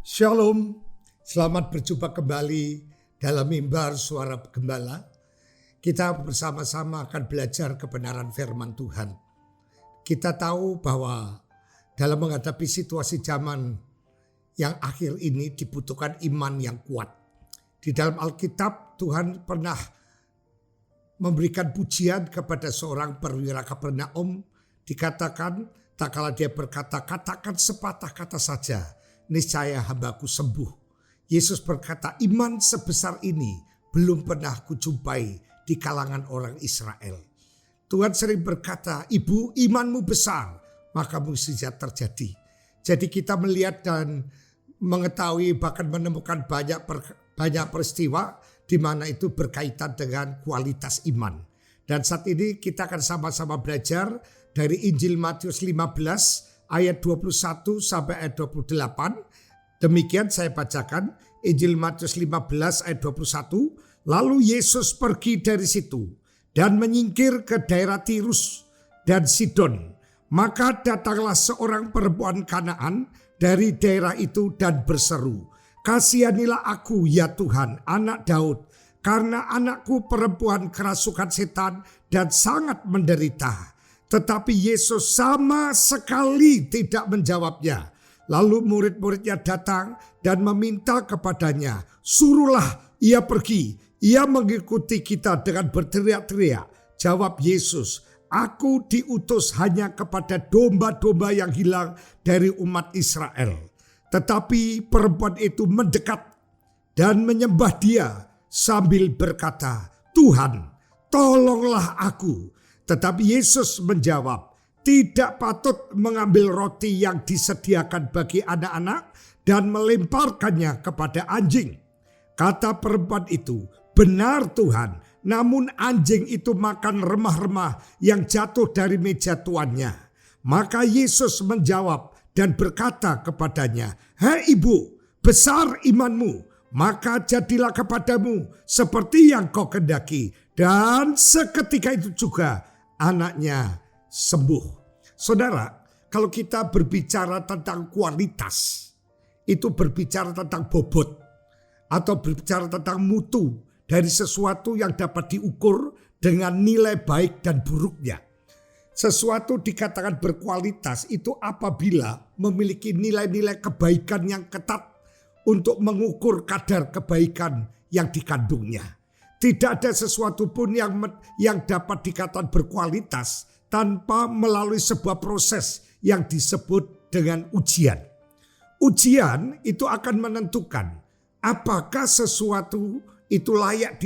Shalom, selamat berjumpa kembali dalam mimbar suara gembala. Kita bersama-sama akan belajar kebenaran firman Tuhan. Kita tahu bahwa dalam menghadapi situasi zaman yang akhir ini dibutuhkan iman yang kuat. Di dalam Alkitab Tuhan pernah memberikan pujian kepada seorang perwira Kapernaum. Dikatakan, tak kala dia berkata, katakan sepatah kata saja, niscaya hambaku sembuh. Yesus berkata, iman sebesar ini belum pernah kujumpai di kalangan orang Israel. Tuhan sering berkata, ibu imanmu besar, maka mukjizat terjadi. Jadi kita melihat dan mengetahui bahkan menemukan banyak peristiwa di mana itu berkaitan dengan kualitas iman. Dan saat ini kita akan sama-sama belajar dari Injil Matius 15 ayat 21 sampai ayat 28. Demikian saya bacakan Injil Matius 15 ayat 21. Lalu Yesus pergi dari situ dan menyingkir ke daerah Tirus dan Sidon. Maka datanglah seorang perempuan Kanaan dari daerah itu dan berseru, kasihanilah aku ya Tuhan, anak Daud, karena anakku perempuan kerasukan setan dan sangat menderita. Tetapi Yesus sama sekali tidak menjawabnya. Lalu murid-muridnya datang dan meminta kepadanya, suruhlah ia pergi. Ia mengikuti kita dengan berteriak-teriak. Jawab Yesus, aku diutus hanya kepada domba-domba yang hilang dari umat Israel. Tetapi perempuan itu mendekat dan menyembah dia sambil berkata, Tuhan, tolonglah aku. Tetapi Yesus menjawab, tidak patut mengambil roti yang disediakan bagi anak-anak dan melemparkannya kepada anjing. Kata perempuan itu, benar Tuhan, namun anjing itu makan remah-remah yang jatuh dari meja tuannya. Maka Yesus menjawab dan berkata kepadanya, hei ibu, besar imanmu, maka jadilah kepadamu seperti yang kau kehendaki. Dan seketika itu juga anaknya sembuh. Saudara, kalau kita berbicara tentang kualitas, itu berbicara tentang bobot atau berbicara tentang mutu dari sesuatu yang dapat diukur dengan nilai baik dan buruknya. Sesuatu dikatakan berkualitas itu apabila memiliki nilai-nilai kebaikan yang ketat untuk mengukur kadar kebaikan yang dikandungnya. Tidak ada sesuatu pun yang dapat dikatakan berkualitas tanpa melalui sebuah proses yang disebut dengan ujian. Ujian itu akan menentukan apakah sesuatu itu layak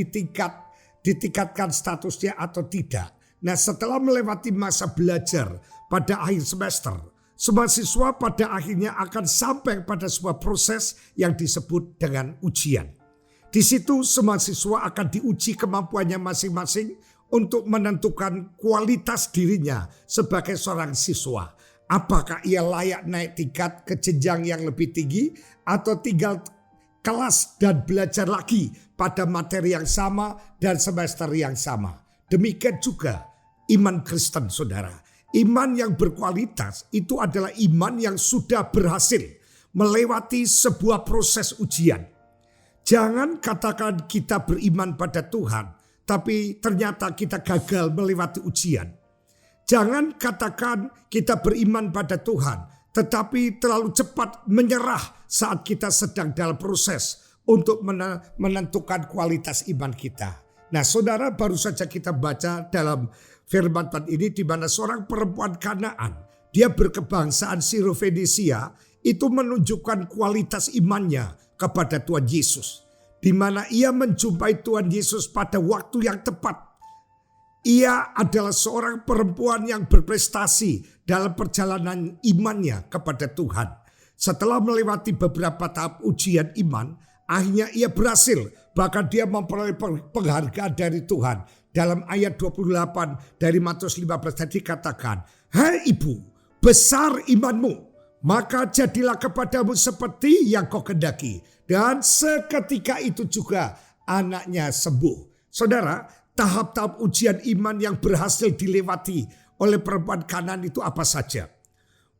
ditingkatkan statusnya atau tidak. Nah, setelah melewati masa belajar pada akhir semester, semua siswa pada akhirnya akan sampai pada sebuah proses yang disebut dengan ujian. Di situ semua siswa akan diuji kemampuannya masing-masing untuk menentukan kualitas dirinya sebagai seorang siswa. Apakah ia layak naik tingkat ke jenjang yang lebih tinggi atau tinggal kelas dan belajar lagi pada materi yang sama dan semester yang sama. Demikian juga iman Kristen, saudara. Iman yang berkualitas itu adalah iman yang sudah berhasil melewati sebuah proses ujian. Jangan katakan kita beriman pada Tuhan, tapi ternyata kita gagal melewati ujian. Jangan katakan kita beriman pada Tuhan, tetapi terlalu cepat menyerah saat kita sedang dalam proses untuk menentukan kualitas iman kita. Nah, saudara, baru saja kita baca dalam firman Tuhan ini di mana seorang perempuan Kanaan, dia berkebangsaan Siro-Fenisia, itu menunjukkan kualitas imannya kepada Tuhan Yesus. Di mana ia menjumpai Tuhan Yesus pada waktu yang tepat. Ia adalah seorang perempuan yang berprestasi dalam perjalanan imannya kepada Tuhan. Setelah melewati beberapa tahap ujian iman, akhirnya ia berhasil. Bahkan dia memperoleh penghargaan dari Tuhan. Dalam ayat 28 dari Matius 15 tadi dikatakan, hei ibu, besar imanmu, maka jadilah kepadamu seperti yang kau kehendaki. Dan seketika itu juga anaknya sembuh. Saudara, tahap-tahap ujian iman yang berhasil dilewati oleh perempuan Kanaan itu apa saja?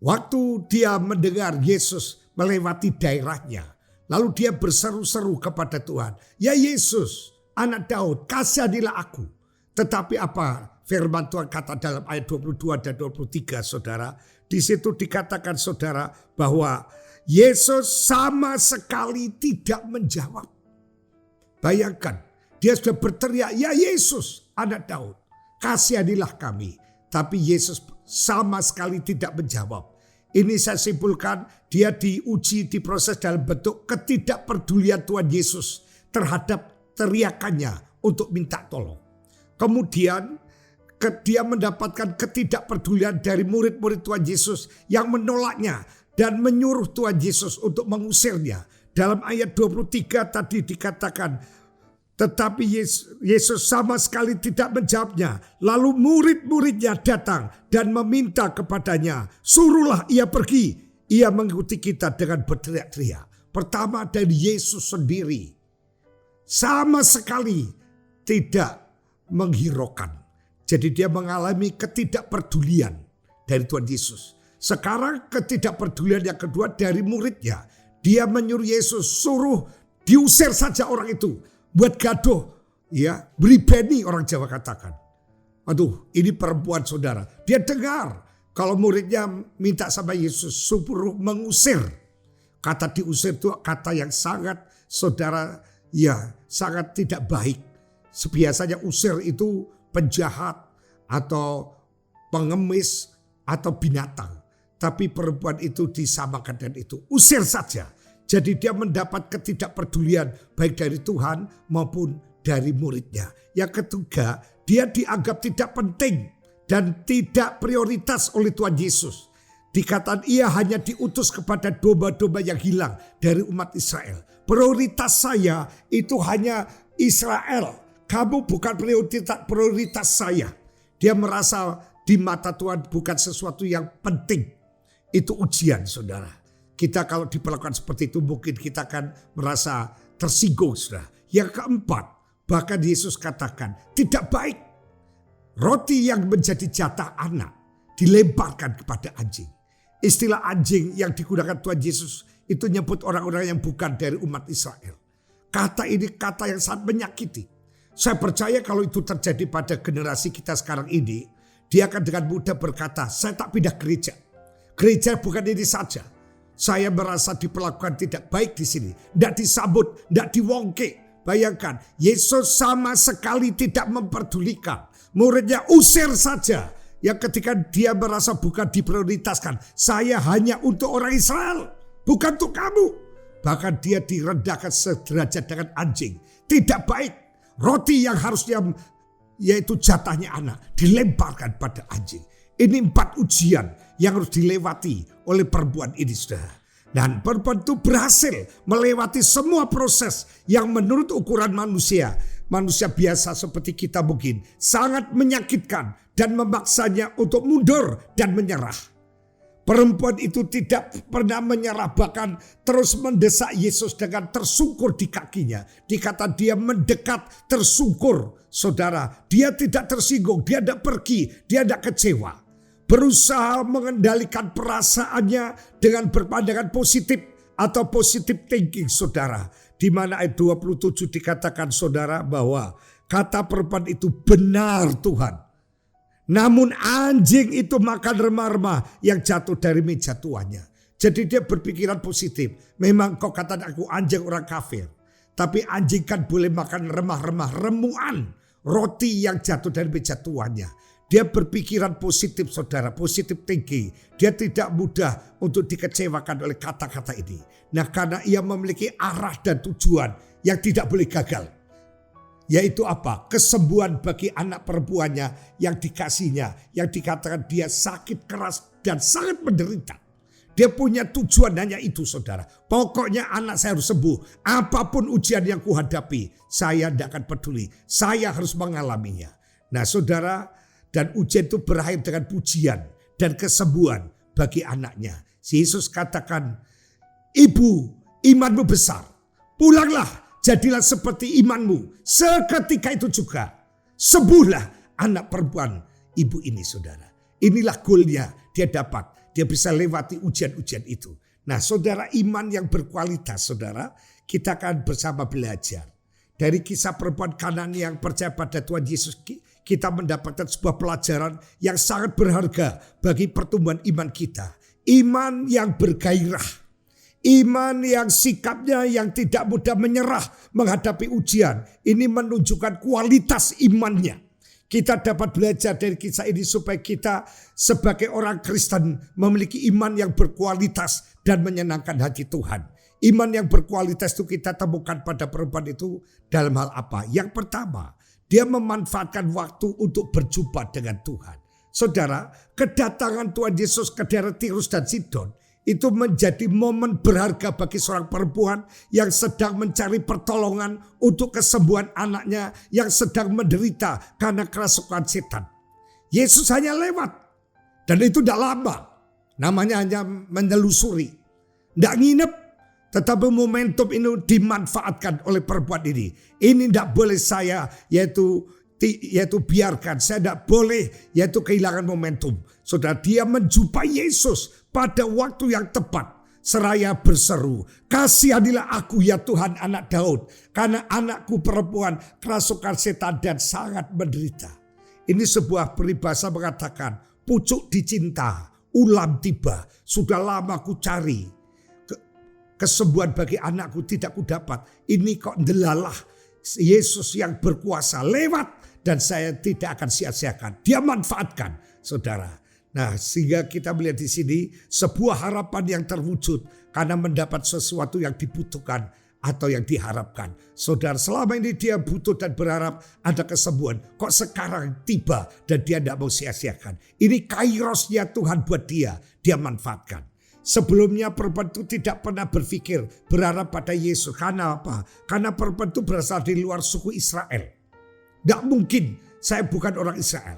Waktu dia mendengar Yesus melewati daerahnya. Lalu dia berseru-seru kepada Tuhan. Ya Yesus, anak Daud, kasihanilah aku. Tetapi apa firman Tuhan kata dalam ayat 22 dan 23 saudara. Di situ dikatakan saudara bahwa Yesus sama sekali tidak menjawab. Bayangkan, dia sudah berteriak, ya Yesus, anak Daud, kasihanilah kami. Tapi Yesus sama sekali tidak menjawab. Ini saya simpulkan, dia diuji, diproses dalam bentuk ketidakpedulian Tuhan Yesus terhadap teriakannya untuk minta tolong. Kemudian dia mendapatkan ketidakpedulian dari murid-murid Tuhan Yesus yang menolaknya dan menyuruh Tuhan Yesus untuk mengusirnya. Dalam ayat 23 tadi dikatakan, tetapi Yesus sama sekali tidak menjawabnya. Lalu murid-muridnya datang dan meminta kepadanya, suruhlah ia pergi. Ia mengikuti kita dengan berteriak-teriak. Pertama dari Yesus sendiri, sama sekali tidak menghiraukan. Jadi dia mengalami ketidakpedulian dari Tuhan Yesus. Sekarang ketidakpedulian yang kedua dari muridnya. Dia menyuruh Yesus, suruh diusir saja orang itu. Buat gaduh, ya, beribeni orang Jawa katakan. Aduh, ini perempuan saudara. Dia dengar kalau muridnya minta sama Yesus suruh mengusir. Kata diusir itu kata yang sangat saudara, ya, sangat tidak baik. Biasanya usir itu penjahat atau pengemis atau binatang. Tapi perempuan itu disamakan dengan itu. Usir saja. Jadi dia mendapat ketidakpedulian baik dari Tuhan maupun dari muridnya. Yang ketiga, dia dianggap tidak penting dan tidak prioritas oleh Tuhan Yesus. Dikatakan ia hanya diutus kepada domba-domba yang hilang dari umat Israel. Prioritas saya itu hanya Israel. Kamu bukan prioritas saya. Dia merasa di mata Tuhan bukan sesuatu yang penting. Itu ujian saudara. Kita kalau diperlakukan seperti itu mungkin kita akan merasa tersinggung saudara. Yang keempat, bahkan Yesus katakan tidak baik roti yang menjadi jatah anak dilemparkan kepada anjing. Istilah anjing yang digunakan Tuhan Yesus itu nyebut orang-orang yang bukan dari umat Israel. Kata ini kata yang sangat menyakiti. Saya percaya kalau itu terjadi pada generasi kita sekarang ini, dia akan dengan mudah berkata, saya tak pindah gereja. Gereja bukan ini saja. Saya merasa diperlakukan tidak baik di sini. Tidak disambut, tidak diwongke. Bayangkan, Yesus sama sekali tidak memperdulikan. Muridnya usir saja. Yang ketika dia merasa bukan diprioritaskan. Saya hanya untuk orang Israel. Bukan untuk kamu. Bahkan dia direndahkan sederajat dengan anjing. Tidak baik. Roti yang harusnya yaitu jatahnya anak dilemparkan pada anjing. Ini 4 ujian yang harus dilewati oleh perempuan ini saudara. Dan perempuan itu berhasil melewati semua proses yang menurut ukuran manusia biasa seperti kita mungkin sangat menyakitkan dan memaksanya untuk mundur dan menyerah. Perempuan itu tidak pernah menyerah, bahkan terus mendesak Yesus dengan tersungkur di kakinya. Dikata dia mendekat tersungkur saudara. Dia tidak tersinggung, dia tidak pergi, dia tidak kecewa. Berusaha mengendalikan perasaannya dengan berpandangan positif atau positive thinking saudara. Di mana ayat 27 dikatakan saudara bahwa kata perempuan itu benar Tuhan. Namun anjing itu makan remah-remah yang jatuh dari meja tuannya. Jadi dia berpikiran positif. Memang kau kata aku anjing orang kafir. Tapi anjing kan boleh makan remah-remah remuan roti yang jatuh dari meja tuannya. Dia berpikiran positif saudara, positif thinking. Dia tidak mudah untuk dikecewakan oleh kata-kata ini. Nah karena ia memiliki arah dan tujuan yang tidak boleh gagal. Yaitu apa? Kesembuhan bagi anak perempuannya yang dikasihnya. Yang dikatakan dia sakit keras dan sangat menderita. Dia punya tujuan hanya itu saudara. Pokoknya anak saya harus sembuh. Apapun ujian yang kuhadapi, saya tidak akan peduli. Saya harus mengalaminya. Nah saudara, dan ujian itu berakhir dengan pujian dan kesembuhan bagi anaknya. Yesus katakan, ibu imanmu besar, pulanglah. Jadilah seperti imanmu. Seketika itu juga sembuhlah anak perempuan ibu ini saudara. Inilah goalnya dia dapat. Dia bisa lewati ujian-ujian itu. Nah saudara, iman yang berkualitas saudara, kita akan bersama belajar. Dari kisah perempuan Kanani yang percaya pada Tuhan Yesus, kita mendapatkan sebuah pelajaran yang sangat berharga bagi pertumbuhan iman kita. Iman yang bergairah. Iman yang sikapnya yang tidak mudah menyerah menghadapi ujian. Ini menunjukkan kualitas imannya. Kita dapat belajar dari kisah ini supaya kita sebagai orang Kristen memiliki iman yang berkualitas dan menyenangkan hati Tuhan. Iman yang berkualitas itu kita temukan pada perempuan itu dalam hal apa? Yang pertama, dia memanfaatkan waktu untuk berjumpa dengan Tuhan. Saudara, kedatangan Tuhan Yesus ke daerah Tirus dan Sidon itu menjadi momen berharga bagi seorang perempuan yang sedang mencari pertolongan untuk kesembuhan anaknya yang sedang menderita karena kerasukan setan. Yesus hanya lewat dan itu tidak lama. Namanya hanya menelusuri. Tidak nginep, tetapi momentum ini dimanfaatkan oleh perempuan ini. Ini tidak boleh saya yaitu biarkan. Saya tidak boleh yaitu kehilangan momentum. Saudara, dia menjumpai Yesus pada waktu yang tepat. Seraya berseru, kasihanilah aku ya Tuhan anak Daud. Karena anakku perempuan kerasukan setan dan sangat menderita. Ini sebuah peribahasa mengatakan, pucuk dicinta, ulam tiba. Sudah lama ku cari. Kesembuhan bagi anakku tidak kudapat. Ini kok delalah Yesus yang berkuasa lewat. Dan saya tidak akan sia-siakan. Dia manfaatkan saudara. Nah sehingga kita melihat di sini sebuah harapan yang terwujud. Karena mendapat sesuatu yang dibutuhkan atau yang diharapkan. Saudara, selama ini dia butuh dan berharap ada kesembuhan. Kok sekarang tiba dan dia tidak mau sia-siakan. Ini kairosnya Tuhan buat dia. Dia manfaatkan. Sebelumnya perempuan itu tidak pernah berpikir berharap pada Yesus. Karena apa? Karena perempuan itu berasal dari luar suku Israel. Tidak mungkin saya bukan orang Israel.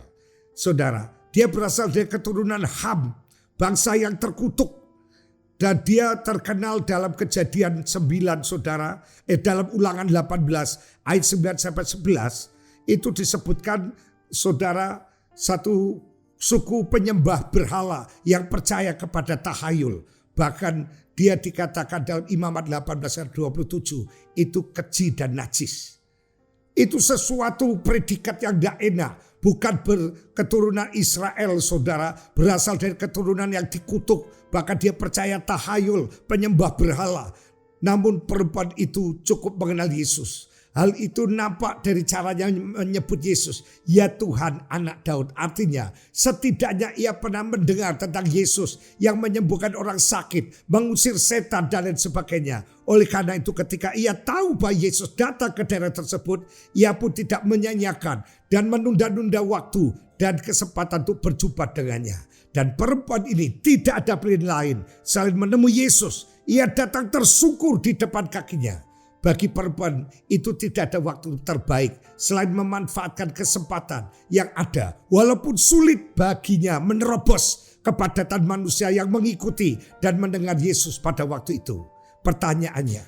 Saudara, dia berasal dari keturunan Ham. Bangsa yang terkutuk. Dan dia terkenal dalam Kejadian 9 saudara. Dalam Ulangan 18 ayat 9 sampai 11. Itu disebutkan saudara satu suku penyembah berhala yang percaya kepada tahayul. Bahkan dia dikatakan dalam Imamat 18 ayat 27. Itu keji dan najis. Itu sesuatu predikat yang tidak enak. Bukan berketurunan Israel saudara. Berasal dari keturunan yang dikutuk. Bahkan dia percaya tahayul, penyembah berhala. Namun perempuan itu cukup mengenal Yesus. Hal itu nampak dari caranya menyebut Yesus. Ya Tuhan anak Daud. Artinya setidaknya ia pernah mendengar tentang Yesus yang menyembuhkan orang sakit. Mengusir setan dan lain sebagainya. Oleh karena itu ketika ia tahu bahwa Yesus datang ke daerah tersebut. Ia pun tidak menyanyiakan dan menunda-nunda waktu dan kesempatan untuk berjumpa dengannya. Dan perempuan ini tidak ada pilihan lain selain menemui Yesus. Ia datang tersungkur di depan kakinya. Bagi perempuan itu tidak ada waktu terbaik selain memanfaatkan kesempatan yang ada. Walaupun sulit baginya menerobos kepadatan manusia yang mengikuti dan mendengar Yesus pada waktu itu. Pertanyaannya,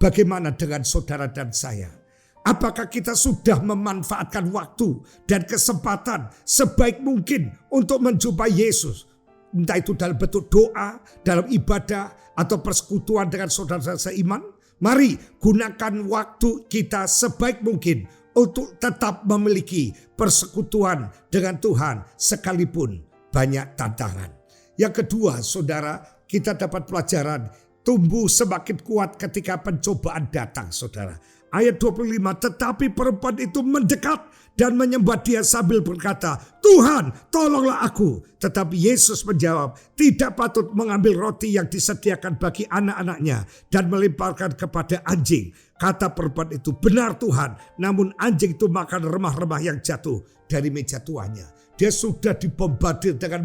bagaimana dengan saudara dan saya? Apakah kita sudah memanfaatkan waktu dan kesempatan sebaik mungkin untuk menjumpai Yesus? Entah itu dalam bentuk doa, dalam ibadah, atau persekutuan dengan saudara seiman. Mari gunakan waktu kita sebaik mungkin untuk tetap memiliki persekutuan dengan Tuhan sekalipun banyak tantangan. Yang kedua saudara, kita dapat pelajaran tumbuh semakin kuat ketika pencobaan datang saudara. Ayat 25, tetapi perempuan itu mendekat dan menyembah dia sambil berkata, Tuhan tolonglah aku. Tetapi Yesus menjawab, tidak patut mengambil roti yang disediakan bagi anak-anaknya dan melemparkan kepada anjing. Kata perempuan itu, benar Tuhan, namun anjing itu makan remah-remah yang jatuh dari meja tuannya. Dia sudah dibombardir dengan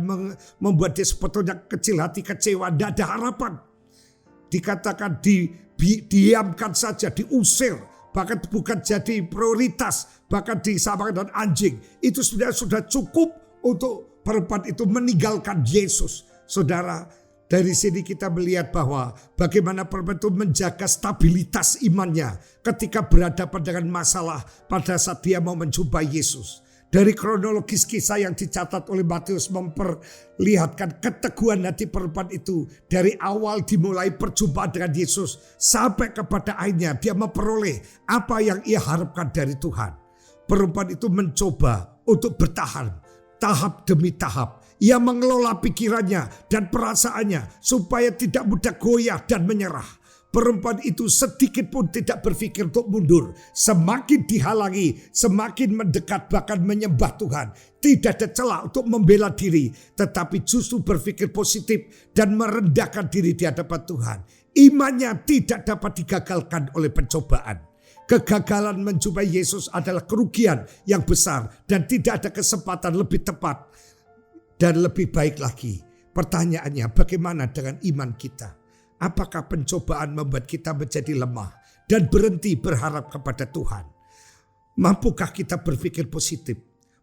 membuat dia sebetulnya kecil hati, kecewa, tidak ada harapan. Dikatakan diamkan saja, diusir. Bahkan bukan jadi prioritas, bahkan disamakan dengan anjing. Itu sudah cukup untuk perempuan itu meninggalkan Yesus. Saudara, dari sini kita melihat bahwa bagaimana perempuan itu menjaga stabilitas imannya ketika berhadapan dengan masalah pada saat dia mau menjumpai Yesus. Dari kronologis kisah yang dicatat oleh Matius memperlihatkan keteguhan hati perempuan itu. Dari awal dimulai perjumpaan dengan Yesus sampai kepada akhirnya dia memperoleh apa yang ia harapkan dari Tuhan. Perempuan itu mencoba untuk bertahan tahap demi tahap. Ia mengelola pikirannya dan perasaannya supaya tidak mudah goyah dan menyerah. Perempuan itu sedikit pun tidak berpikir untuk mundur. Semakin dihalangi, semakin mendekat bahkan menyembah Tuhan. Tidak ada celah untuk membela diri, tetapi justru berpikir positif dan merendahkan diri di hadapan Tuhan. Imannya tidak dapat digagalkan oleh pencobaan. Kegagalan menjumpai Yesus adalah kerugian yang besar dan tidak ada kesempatan lebih tepat dan lebih baik lagi. Pertanyaannya, bagaimana dengan iman kita? Apakah pencobaan membuat kita menjadi lemah dan berhenti berharap kepada Tuhan? Mampukah kita berpikir positif?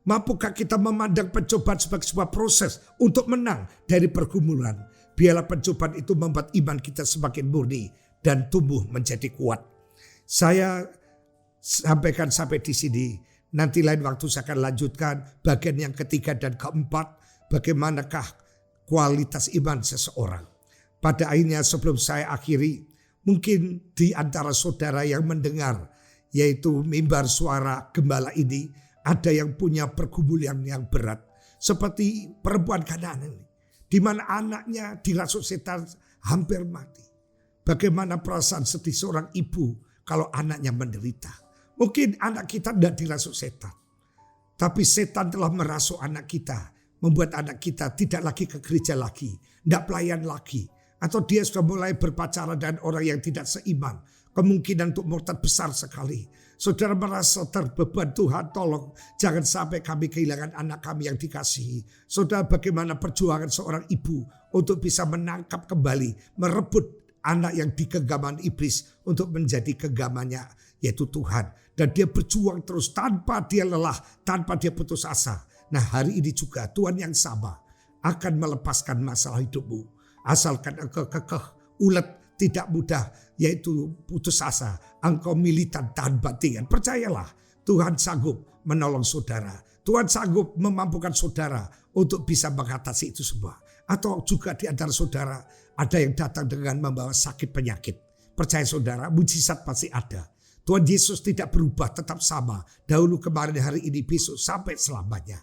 Mampukah kita memandang pencobaan sebagai sebuah proses untuk menang dari pergumulan? Biarlah pencobaan itu membuat iman kita semakin murni dan tumbuh menjadi kuat. Saya sampaikan sampai di sini. Nanti lain waktu saya akan lanjutkan bagian yang ketiga dan keempat. Bagaimanakah kualitas iman seseorang? Pada akhirnya sebelum saya akhiri, mungkin di antara saudara yang mendengar, yaitu mimbar suara gembala ini, ada yang punya pergumulan yang berat. Seperti perempuan Kanaan ini, di mana anaknya dirasuk setan hampir mati. Bagaimana perasaan sedih seorang ibu kalau anaknya menderita. Mungkin anak kita tidak dirasuk setan, tapi setan telah merasuk anak kita, membuat anak kita tidak lagi ke gereja lagi, tidak pelayan lagi. Atau dia sudah mulai berpacaran dengan orang yang tidak seiman. Kemungkinan untuk murtad besar sekali. Saudara merasa terbeban, Tuhan tolong jangan sampai kami kehilangan anak kami yang dikasihi. Saudara, bagaimana perjuangan seorang ibu untuk bisa menangkap kembali, merebut anak yang di genggaman iblis untuk menjadi genggamannya, yaitu Tuhan. Dan dia berjuang terus tanpa dia lelah, tanpa dia putus asa. Nah, hari ini juga Tuhan yang sama akan melepaskan masalah hidupmu. Asalkan engkau kekeh, ulet, tidak mudah, yaitu putus asa. Engkau militan tahan bantingan. Percayalah, Tuhan sanggup menolong saudara. Tuhan sanggup memampukan saudara untuk bisa mengatasi itu semua. Atau juga di antara saudara ada yang datang dengan membawa sakit penyakit. Percaya saudara, mujizat pasti ada. Tuhan Yesus tidak berubah, tetap sama. Dahulu, kemarin, hari ini, besok, sampai selamanya.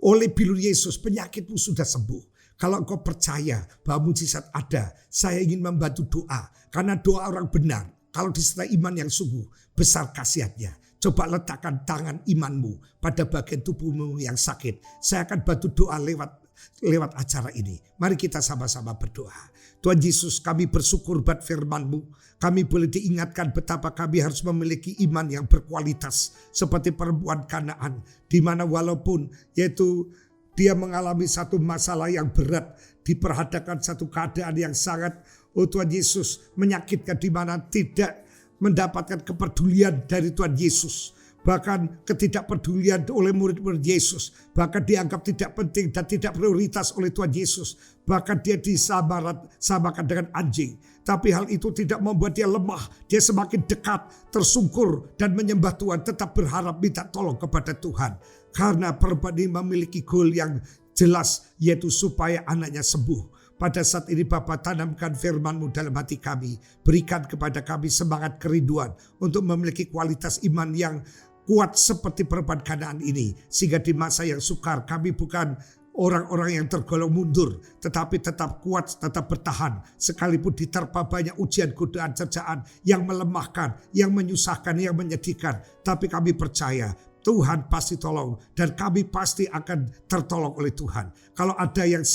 Oleh bilur Yesus, penyakitmu sudah sembuh. Kalau engkau percaya bahwa mujizat ada, saya ingin membantu doa. Karena doa orang benar, kalau disertai iman yang sungguh, besar khasiatnya. Coba letakkan tangan imanmu pada bagian tubuhmu yang sakit. Saya akan bantu doa lewat acara ini. Mari kita sama-sama berdoa. Tuhan Yesus, kami bersyukur buat firman-Mu. Kami boleh diingatkan betapa kami harus memiliki iman yang berkualitas. Seperti perempuan Kanaan. Di mana walaupun yaitu dia mengalami satu masalah yang berat, diperhadapkan satu keadaan yang sangat, Tuhan Yesus, menyakitkan, di mana tidak mendapatkan kepedulian dari Tuhan Yesus. Bahkan ketidakpedulian oleh murid-murid Yesus. Bahkan dianggap tidak penting dan tidak prioritas oleh Tuhan Yesus. Bahkan dia disamakan dengan anjing. Tapi hal itu tidak membuat dia lemah. Dia semakin dekat, tersungkur dan menyembah Tuhan. Tetap berharap minta tolong kepada Tuhan. Karena perempuan ini memiliki goal yang jelas, yaitu supaya anaknya sembuh. Pada saat ini Bapa, tanamkan firman-Mu dalam hati kami. Berikan kepada kami semangat kerinduan untuk memiliki kualitas iman yang kuat seperti perempuan Kanaan ini. Sehingga di masa yang sukar kami bukan orang-orang yang tergolong mundur, tetapi tetap kuat, tetap bertahan. Sekalipun diterpa banyak ujian, godaan, cercaan yang melemahkan, yang menyusahkan, yang menyedihkan. Tapi kami percaya Tuhan pasti tolong dan kami pasti akan tertolong oleh Tuhan. Kalau ada yang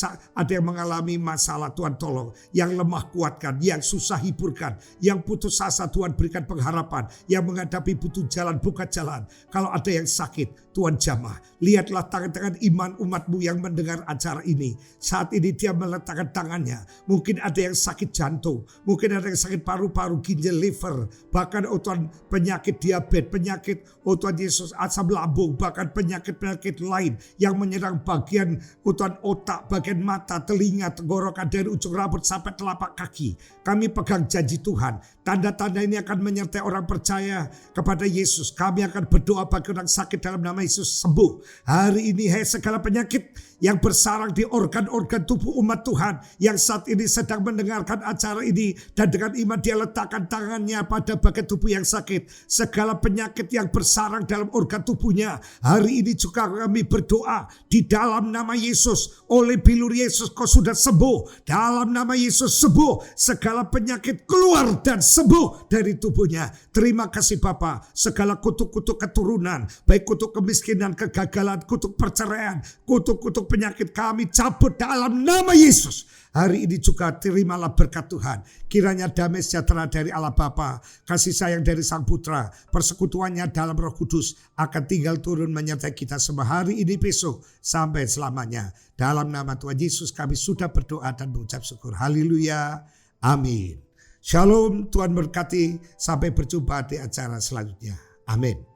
mengalami masalah, Tuhan tolong. Yang lemah kuatkan, yang susah hiburkan, yang putus asa Tuhan berikan pengharapan, yang menghadapi butuh jalan buka jalan. Kalau ada yang sakit, Tuhan jamah. Lihatlah tangan-tangan iman umat-Mu yang mendengar acara ini. Saat ini dia meletakkan tangannya. Mungkin ada yang sakit jantung, mungkin ada yang sakit paru-paru, ginjal, liver, bahkan Tuhan penyakit diabetes, penyakit Tuhan Yesus asam lambung, bahkan penyakit-penyakit lain yang menyerang bagian utuhan otak, bagian mata, telinga, tenggorokan dari ujung rambut sampai telapak kaki. Kami pegang janji Tuhan. Tanda-tanda ini akan menyertai orang percaya kepada Yesus. Kami akan berdoa bagi orang sakit dalam nama Yesus sembuh. Hari ini segala penyakit yang bersarang di organ-organ tubuh umat Tuhan yang saat ini sedang mendengarkan acara ini, dan dengan iman dia letakkan tangannya pada bagian tubuh yang sakit. Segala penyakit yang bersarang dalam organ tubuhnya, hari ini juga kami berdoa di dalam nama Yesus. Oleh bilur Yesus kau sudah sembuh. Dalam nama Yesus sembuh. Segala penyakit keluar dan sembuh dari tubuhnya. Terima kasih Bapa. Segala kutuk-kutuk keturunan, baik kutuk kemiskinan, kegagalan, kutuk perceraian, kutuk-kutuk penyakit, kami cabut dalam nama Yesus. Hari ini juga terimalah berkat Tuhan. Kiranya damai sejahtera dari Allah Bapa, kasih sayang dari Sang Putra, persekutuannya dalam Roh Kudus akan tinggal turun menyertai kita semua hari ini, besok, sampai selamanya. Dalam nama Tuhan Yesus kami sudah berdoa dan mengucap syukur. Haleluya. Amin. Shalom, Tuhan berkati. Sampai berjumpa di acara selanjutnya. Amin.